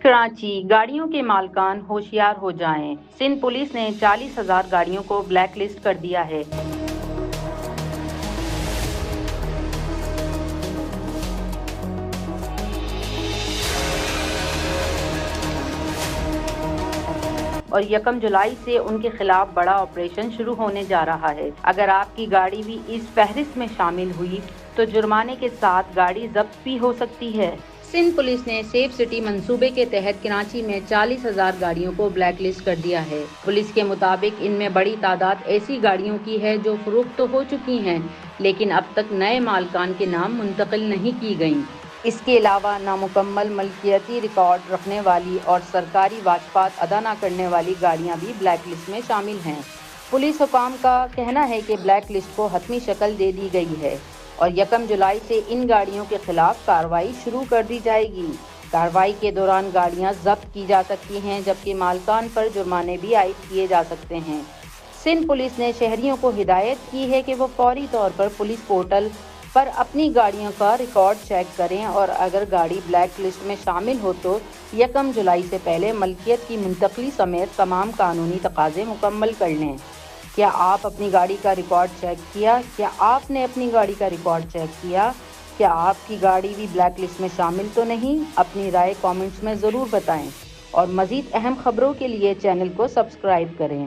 کراچی گاڑیوں کے مالکان ہوشیار ہو جائیں۔ سندھ پولیس نے 40,000 گاڑیوں کو بلیک لسٹ کر دیا ہے۔ اور 1 جولائی سے ان کے خلاف بڑا آپریشن شروع ہونے جا رہا ہے۔ اگر آپ کی گاڑی بھی اس فہرست میں شامل ہوئی تو جرمانے کے ساتھ گاڑی ضبط بھی ہو سکتی ہے۔ سندھ پولیس نے سیف سٹی منصوبے کے تحت کراچی میں 40,000 گاڑیوں کو بلیک لسٹ کر دیا ہے۔ پولیس کے مطابق ان میں بڑی تعداد ایسی گاڑیوں کی ہے جو فروخت تو ہو چکی ہیں لیکن اب تک نئے مالکان کے نام منتقل نہیں کی گئیں۔ اس کے علاوہ نامکمل ملکیتی ریکارڈ رکھنے والی اور سرکاری واجبات ادا نہ کرنے والی گاڑیاں بھی بلیک لسٹ میں شامل ہیں۔ پولیس حکام کا کہنا ہے کہ بلیک لسٹ کو حتمی شکل دے دی گئی ہے اور 1 جولائی سے ان گاڑیوں کے خلاف کارروائی شروع کر دی جائے گی۔ کارروائی کے دوران گاڑیاں ضبط کی جا سکتی ہیں جبکہ مالکان پر جرمانے بھی عائد کیے جا سکتے ہیں۔ سندھ پولیس نے شہریوں کو ہدایت کی ہے کہ وہ فوری طور پر پولیس پورٹل پر اپنی گاڑیوں کا ریکارڈ چیک کریں اور اگر گاڑی بلیک لسٹ میں شامل ہو تو 1 جولائی سے پہلے ملکیت کی منتقلی سمیت تمام قانونی تقاضے مکمل کر لیں۔ کیا آپ اپنی گاڑی کا ریکارڈ چیک کیا؟ کیا آپ نے اپنی گاڑی کا ریکارڈ چیک کیا؟ کیا آپ کی گاڑی بھی بلیک لسٹ میں شامل تو نہیں؟ اپنی رائے کامنٹس میں ضرور بتائیں اور مزید اہم خبروں کے لیے چینل کو سبسکرائب کریں۔